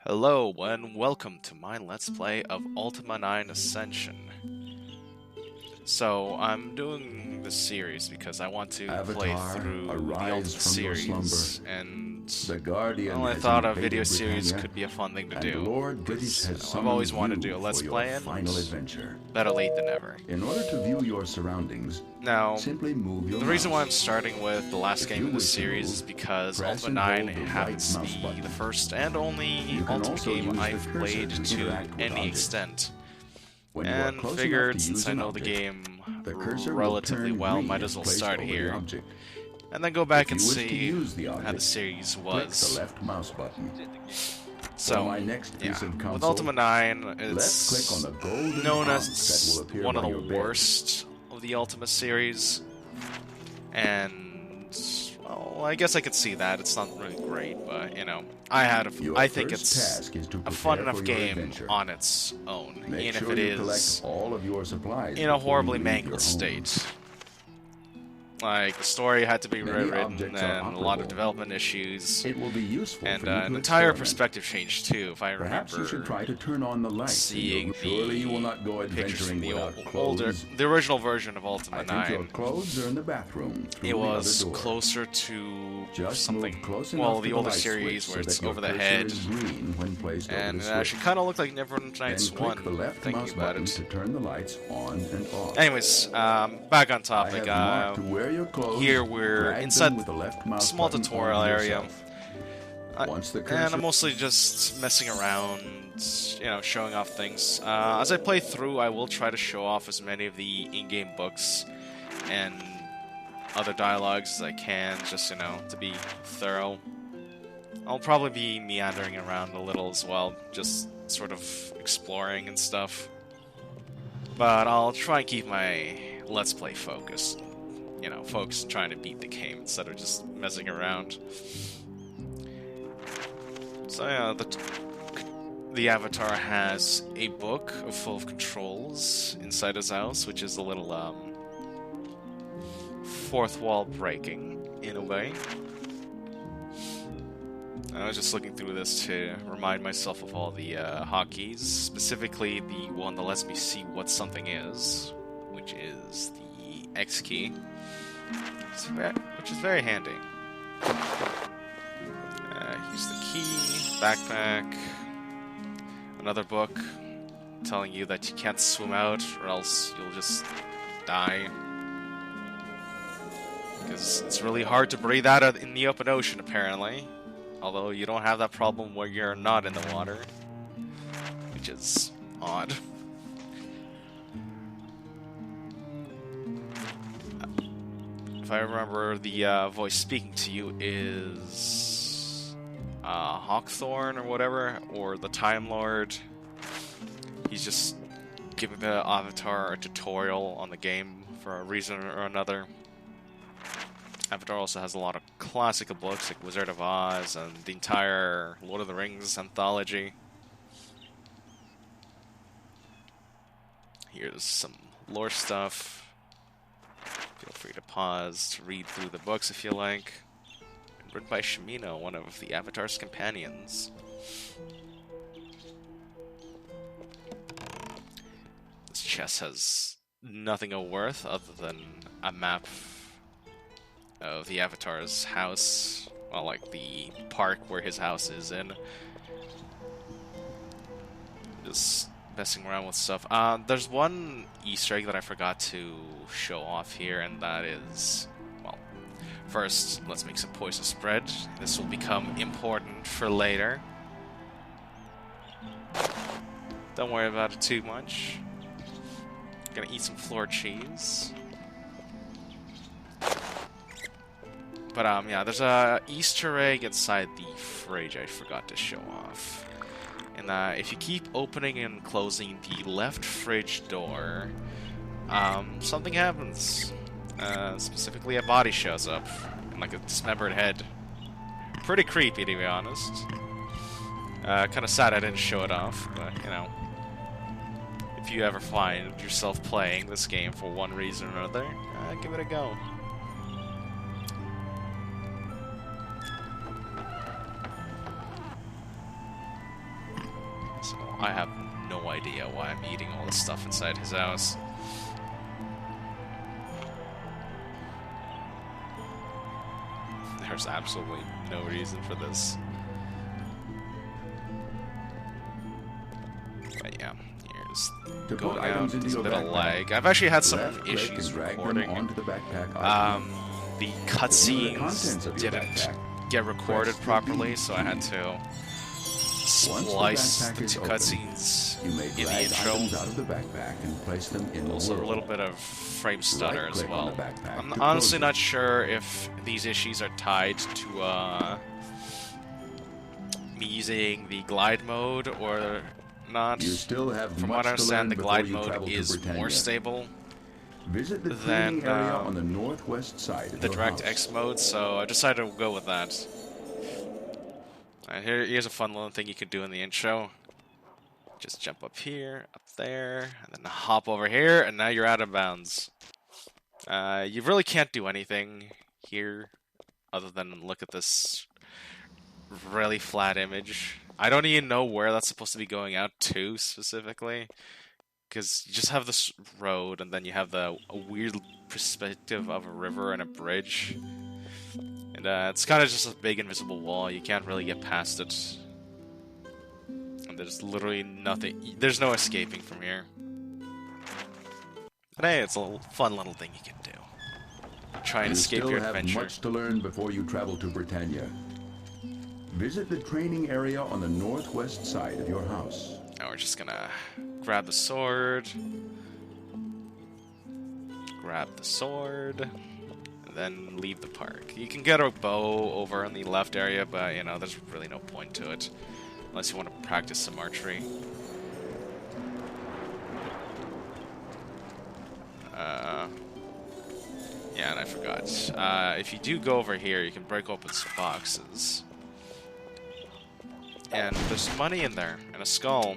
Hello and welcome to my Let's Play of Ultima 9 Ascension. So, I'm doing this series because I want to play Avatar, through the arise Ultima from your series, slumber. and The Guardian well, I has thought a video invaded series Britannia, could be a fun thing to and do. Lord British has I've always summoned wanted to you do a for Let's your Play, and final adventure. better late than never. In order to view your surroundings, Now, simply move your the reason why I'm mouse. starting with the last If game you in the wish to series move, is because press Ultima and 9 hold the happens right to mouse be button. the first and only You can Ultima also game use the I've cursor played to to interact with any objects. extent. When you are And close enough figured, to since use I an know the object, game the cursor will relatively turn well, green might if as well placed start over here. the object. And then go back If and you wish to see use the how the object, series click the was. left mouse button. So, my next piece yeah, of with counsel, Ultima 9, let's click it's on the golden known fonts as that will appear one of by the your bed. worst of the Ultima series. And, well, I guess I could see that. It's not really great, but, you know, Your I think first it's task is to a fun prepare enough for your game adventure. on its own, Make even sure if it you collect is all of your supplies in a before horribly you leave mangled your home. state. Like, the story had to be Many rewritten, objects and are a lot of operable. development issues, It will be useful and for you to an entire experiment. perspective change too, if I Perhaps you should remember try to turn on the lights. seeing Surely you will not go the pictures from adventuring the without older, clothes. the original version of Ultima I think your 9. clothes are in the bathroom through It the was other door. closer to Just something, move close well, enough the to older light series switch where so it's that your over the cursor head, is green when placed over and the it actually switch. kind of looked like Neverwinter Then Nights click the 1, left thinking mouse about button it. to turn the lights on and off. Anyways, back on I topic. have marked to wear your clothes. Here we're drag inside them with the left mouse small button tutorial onto area. yourself. Once the And cursor I'm mostly just messing around, you know, showing off things. As I play through, I will try to show off as many of the in-game books and other dialogues as I can, just, you know, to be thorough. I'll probably be meandering around a little as well, just sort of exploring and stuff. But I'll try and keep my Let's Play focused. You know, focused on trying to beat the game instead of just messing around. So yeah, the Avatar has a book full of controls inside his house, which is a little fourth wall breaking in a way. I was just looking through this to remind myself of all the hotkeys, specifically the one that lets me see what something is, which is the X key, which is very handy. Here's the key, backpack, another book telling you that you can't swim out or else you'll just die. Because it's really hard to breathe out in the open ocean, apparently. Although you don't have that problem where you're not in the water, which is odd. If I remember, the voice speaking to you is Hawkthorn or whatever, or the Time Lord. He's just giving the Avatar a tutorial on the game for a reason or another. Avatar also has a lot of classical books like Wizard of Oz and the entire Lord of the Rings anthology. Here's some lore stuff. Feel free to pause to read through the books if you like. Written by Shimino, one of the Avatar's companions. This chest has nothing of worth other than a map of the Avatar's house, well, like the park where his house is in. Just messing around with stuff. There's one Easter egg that I forgot to show off here, and that is, well, first, let's make some poison spread. This will become important for later. Don't worry about it too much. Gonna eat some floor cheese. But yeah, there's a Easter egg inside the fridge I forgot to show off. And if you keep opening and closing the left fridge door, something happens. Specifically, a body shows up, and like a dismembered head. Pretty creepy, to be honest. Kind of sad I didn't show it off, but you know, if you ever find yourself playing this game for one reason or another, give it a go. So I have no idea why I'm eating all this stuff inside his house. There's absolutely no reason for this. But yeah, here's going out. There's a bit of lag. I've actually had some issues recording. The cutscenes didn't get recorded properly, so I had to splice the two cutscenes in the intro. Also a little bit of frame stutter as well. I'm honestly not sure if these issues are tied to me using the glide mode or not. From what I understand, the glide mode is more stable than on the northwest side of the DirectX mode, so I decided to go with that. Here's a fun little thing you can do in the intro. Just jump up here, up there, and then hop over here, and now you're out of bounds. You really can't do anything here other than look at this really flat image. I don't even know where that's supposed to be going out to specifically, because you just have this road, and then you have a weird perspective of a river and a bridge. And it's kind of just a big invisible wall. You can't really get past it. And there's literally nothing. There's no escaping from here. But hey, it's a fun little thing you can do. Try and escape your adventure. You still have much to learn before you travel to Britannia. Visit the training area on the northwest side of your house. Now we're just gonna grab the sword. Grab the sword. Then leave the park. You can get a bow over in the left area, but, you know, there's really no point to it. Unless you want to practice some archery. Yeah, and I forgot. If you do go over here, you can break open some boxes. And there's money in there, and a skull,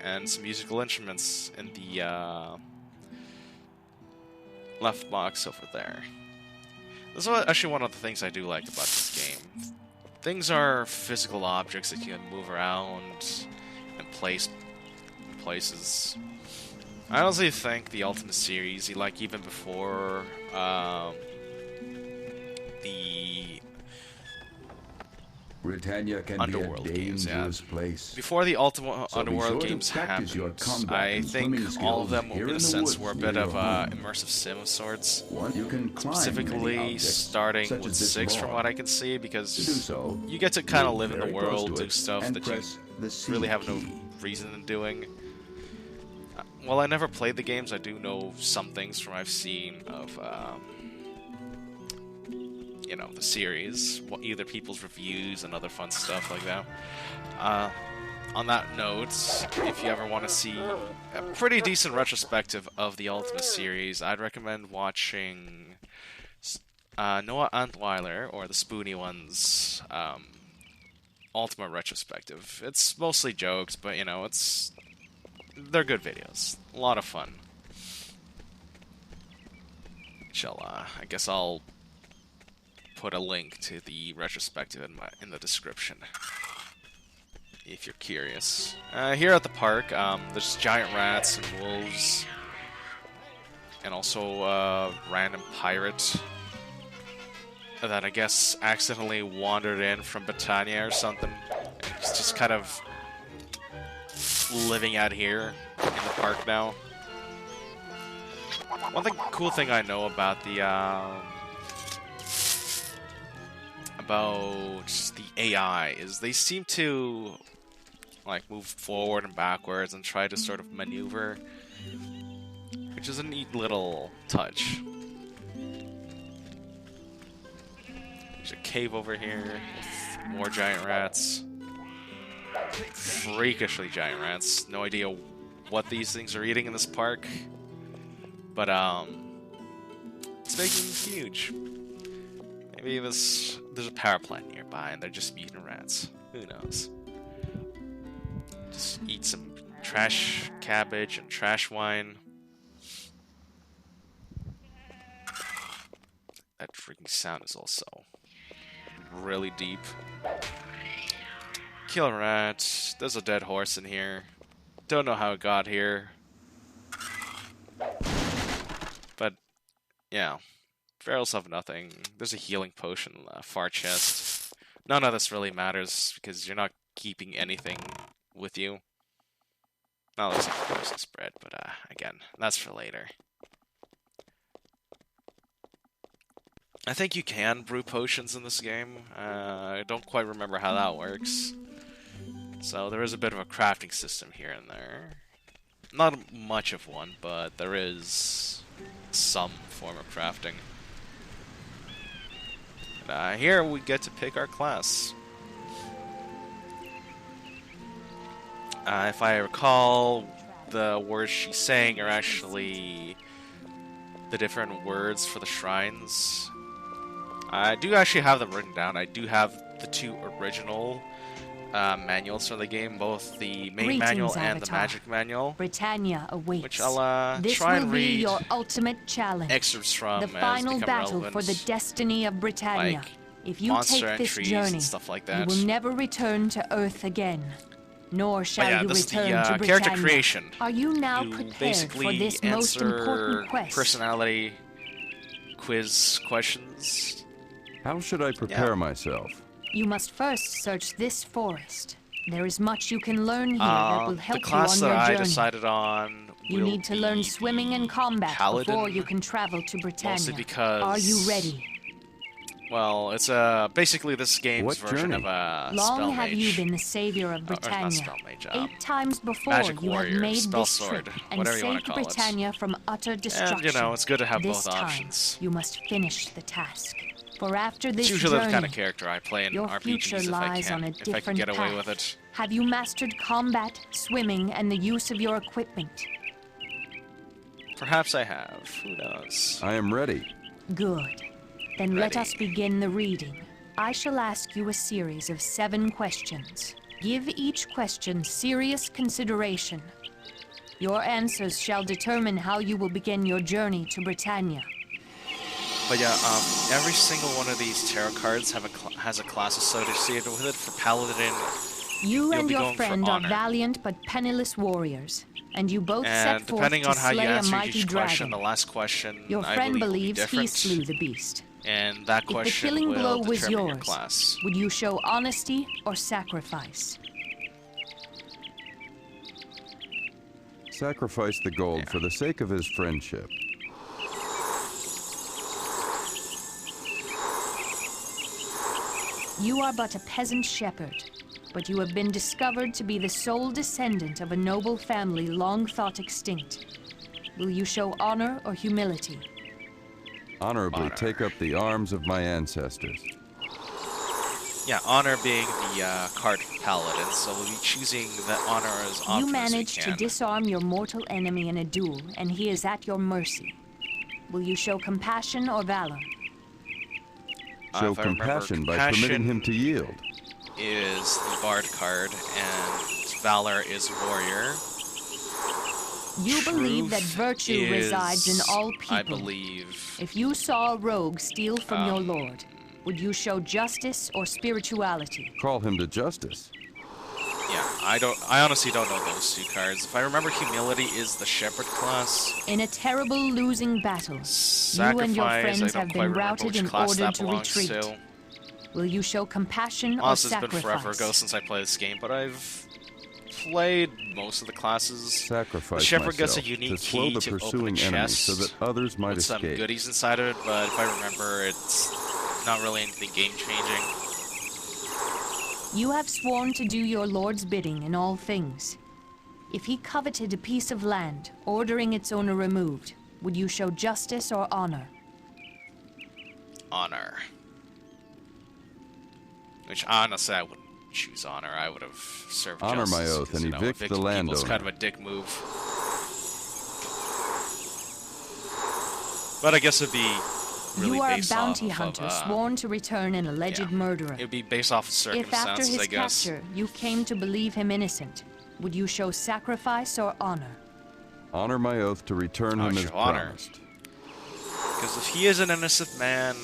and some musical instruments in the left box over there. This is actually one of the things I do like about this game. Things are physical objects that you can move around and place in places. I honestly think the Ultima series, like even before the Britannia can Underworld be a games, dangerous place. Before the Ultima Underworld games happened, I think all of them, in a sense, were a bit of immersive sim of sorts. Specifically, starting with 6, from what I can see, because you get to kind of live in the world, do stuff that you really have no reason in doing. While I never played the games, I do know some things from I've seen of you know, the series, either people's reviews and other fun stuff like that. On that note, if you ever want to see a pretty decent retrospective of the Ultima series, I'd recommend watching Noah Antweiler, or the Spoony One's Ultima retrospective. It's mostly jokes, but, you know, they're good videos. A lot of fun. I guess I'll put a link to the retrospective in the description, if you're curious. Here at the park, there's giant rats and wolves, and also a random pirate that I guess accidentally wandered in from Britannia or something. He's just kind of living out here in the park now. One cool thing I know about the AI is they seem to like move forward and backwards and try to sort of maneuver, which is a neat little touch. There's a cave over here with more giant rats. Freakishly giant rats. No idea what these things are eating in this park, but it's making huge. Maybe there's a power plant nearby and they're just eating rats. Who knows? Just eat some trash cabbage and trash wine. That freaking sound is also really deep. Kill a rat. There's a dead horse in here. Don't know how it got here. But, yeah. Barrels have nothing. There's a healing potion in the far chest. None of this really matters because you're not keeping anything with you. Not looks like a poison spread, but again, that's for later. I think you can brew potions in this game. I don't quite remember how that works. So there is a bit of a crafting system here and there. Not much of one, but there is some form of crafting. And, here we get to pick our class. If I recall, the words she's saying are actually the different words for the shrines. I do actually have them written down. I do have the two original manuals for the game, both the main manual and the magic manual. Britannia awaits. Which I'll this try will and be read your ultimate challenge. excerpts from the final as battle relevant, for the destiny of Britannia. like if you take this journey, and stuff like that. you will never return to Earth again. Nor shall you this return is the to character Britannia. creation. Are you now You prepared basically for this most important quest? Personality quiz questions. How should I prepare myself? You must first search this forest. There is much you can learn here that will help the you on class your that journey. I decided on. You need to learn swimming and combat Paladin, before you can travel to Britannia. mostly because, are you ready? Well, it's basically this game's version of a Long spell have mage. you been the savior of Not Britannia. spell mage, 8 times before magic you warrior, have made spell this sword, trip and whatever you wanna saved call it. Britannia from utter destruction. And, you know, it's good to have this both time, options. You must finish the task. For after this It's usually journey, the kind of character I play in your RPGs future if I lies can, on a if I can different get away path. with it. Have you mastered combat, swimming, and the use of your equipment? Perhaps I have. Who knows? I am ready. Good. Then let Ready. us begin the reading. I shall ask you a series of 7 questions. Give each question serious consideration. Your answers shall determine how you will begin your journey to Britannia. But yeah, every single one of these tarot cards has a class associated with it. For Paladin, You you'll and be your going for friend are honor. valiant but penniless warriors, and you both set And forth depending to on how you slay a answer mighty each question, dragon. the last question, Your I friend believe, will be believes he different. slew the beast. And that If the question killing will blow was determine your yours, class. would you show honesty or sacrifice? Sacrifice the gold for the sake of his friendship. You are but a peasant shepherd, but you have been discovered to be the sole descendant of a noble family long thought extinct. Will you show honor or humility? Honorably Honor. take up the arms of my ancestors. Yeah, honor being the card for Paladin, so we'll be choosing the honor as often You as we managed to can. disarm your mortal enemy in a duel, and he is at your mercy. Will you show compassion or valor? Show If I remember, compassion by permitting him to yield. is the Bard card, and Valor is Warrior. You believe that Truth virtue resides in all people. I believe. If you saw a rogue steal from your lord, would you show justice or spirituality? Call him to justice. Yeah, I honestly don't know those 2 cards. If I remember, Humility is the Shepherd class. In a terrible losing battle, Sacrifice, you and your I friends don't have quite been remember routed which and class ordered that to belongs retreat. to. Will you show compassion or Honestly, it's been sacrifice? forever ago since I played this game, but I've played most of the classes. Sacrifice The Shepherd gets a myself unique to slow key the to open a pursuing enemy chest so that others might with some escape. goodies inside of it, but if I remember, it's not really anything game-changing. You have sworn to do your lord's bidding in all things. If he coveted a piece of land, ordering its owner removed, would you show justice or honor? Honor. Which, honestly, I wouldn't choose honor. I would have served Honor justice. my oath because, and you know, evict the evicting people is landowner. kind of a dick move. But I guess it'd be really you are a based bounty off hunter of, sworn to return an alleged yeah. murderer. It'd be based off of If after circumstances, his I guess. capture you came to believe him innocent, would you show sacrifice or honor? Honor my oath to return him as show honor. promised. Because if he is an innocent man,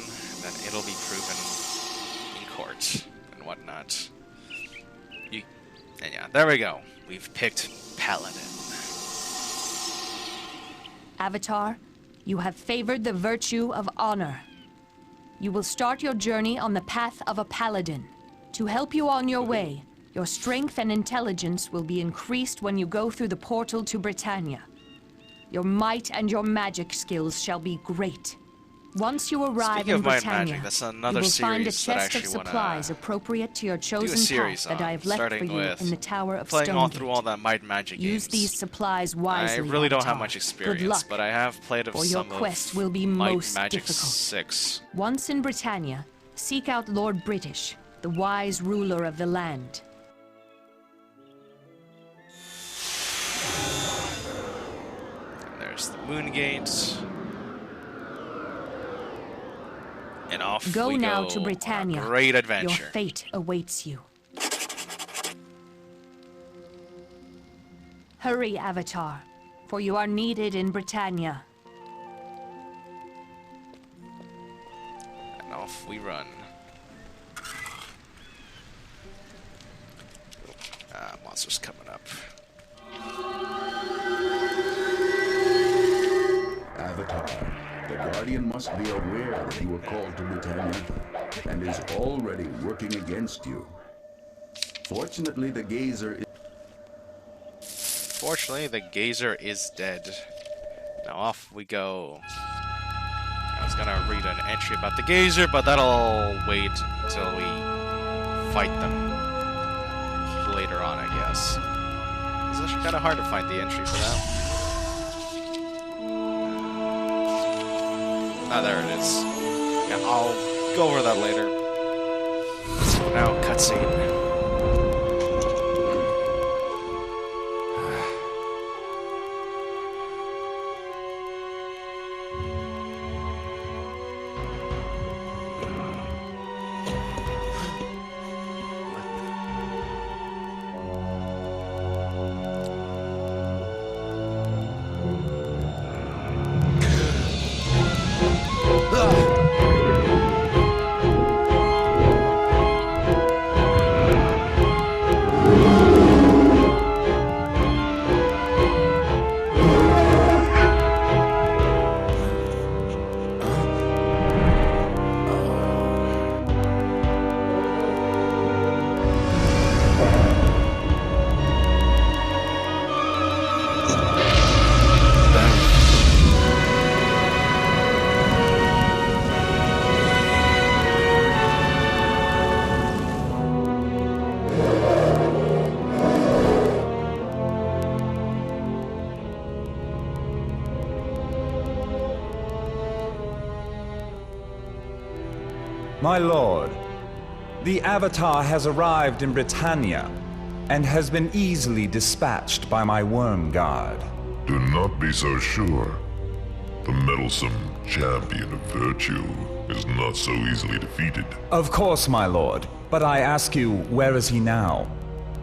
then it'll be proven in court and whatnot. And yeah, there we go. We've picked paladin. Avatar, you have favored the virtue of honor. You will start your journey on the path of a paladin. To help you on your way, your strength and intelligence will be increased when you go through the portal to Britannia. Your might and your magic skills shall be great. Once you arrive Speaking in of might and Britannia, magic, that's you another will find a series that I chest of actually supplies wanna appropriate to your do a chosen series path that I on, have left for starting you with in the Tower of playing all Stonegate. through all that might and magic Use games. these supplies wisely, I really don't have Avatar. much Good experience, luck, but I have played of for your some quest of will be Might and most Magic difficult. 6. Once in Britannia, seek out Lord British, the wise ruler of the land. And there's the Moon Gate. And off Go we now go to on Britannia. a great Your adventure. fate awaits you. Hurry, Avatar, for you are needed in Britannia. And off we run. Monsters coming up. Avatar, the Guardian must be aware that you were called to Britannia and is already working against you. Fortunately, the Gazer is dead. Now off we go. I was gonna read an entry about the Gazer, but that'll wait until we fight them later on, I guess. It's actually kind of hard to find the entry for that. Ah, there it is. Yeah, I'll go over that later. So now, cutscene. My lord, the Avatar has arrived in Britannia and has been easily dispatched by my worm guard. Do not be so sure. The meddlesome champion of virtue is not so easily defeated. Of course, my lord, but I ask you, where is he now?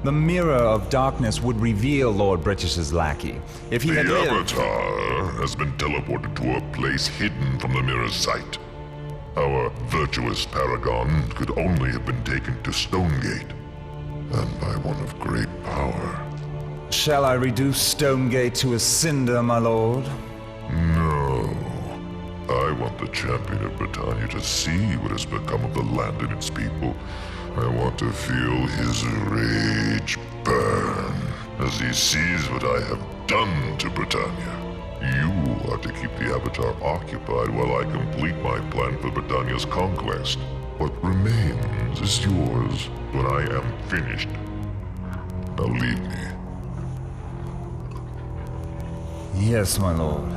The Mirror of Darkness would reveal Lord British's lackey. If he The had lived... Avatar has been teleported to a place hidden from the mirror's sight. Our virtuous paragon could only have been taken to Stonegate, and by one of great power. Shall I reduce Stonegate to a cinder, my lord? No. I want the champion of Britannia to see what has become of the land and its people. I want to feel his rage burn as he sees what I have done to Britannia. You are to keep the Avatar occupied while I complete my plan for Britannia's conquest. What remains is yours when I am finished. Now leave me. Yes, my lord.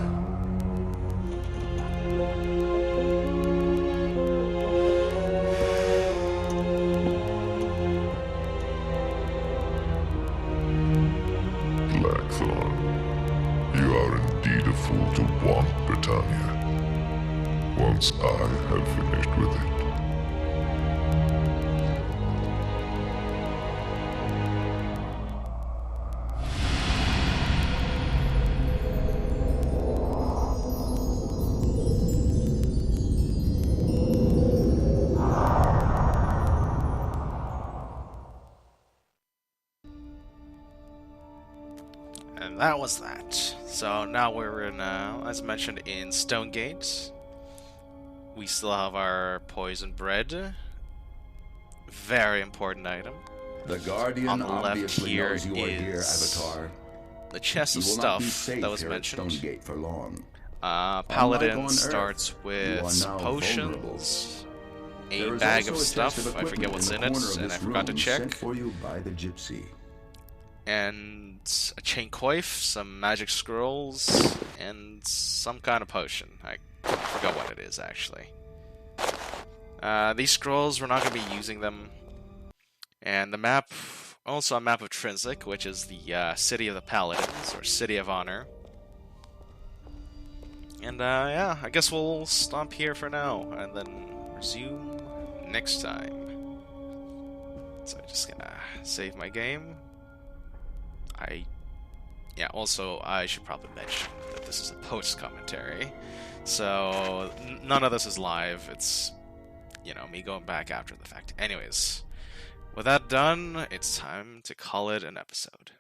Blackthorn, you are indeed a fool to want Britannia. Once I have finished with it. And that was that. So now we're in, as mentioned, in Stonegate. We still have our poison bread. Very important item. The Guardian On the left obviously here knows you are here, is Avatar. the chest You of will not be stuff safe that was here at mentioned. Stonegate for long. Paladin on starts Earth, with you are some now potions, There a is bag also of a chest stuff, I equipment forget what's the in it, corner of and I this forgot to room check, sent for you by the gypsy. and a chain coif, some magic scrolls, and some kind of potion. I forgot what it is, actually. These scrolls, we're not going to be using them. And the map, also a map of Trinsic, which is the City of the Paladins, or City of Honor. And yeah, I guess we'll stop here for now, and then resume next time. So I'm just gonna save my game. Yeah, also, I should probably mention that this is a post-commentary. So, none of this is live, it's, you know, me going back after the fact. Anyways, with that done, it's time to call it an episode.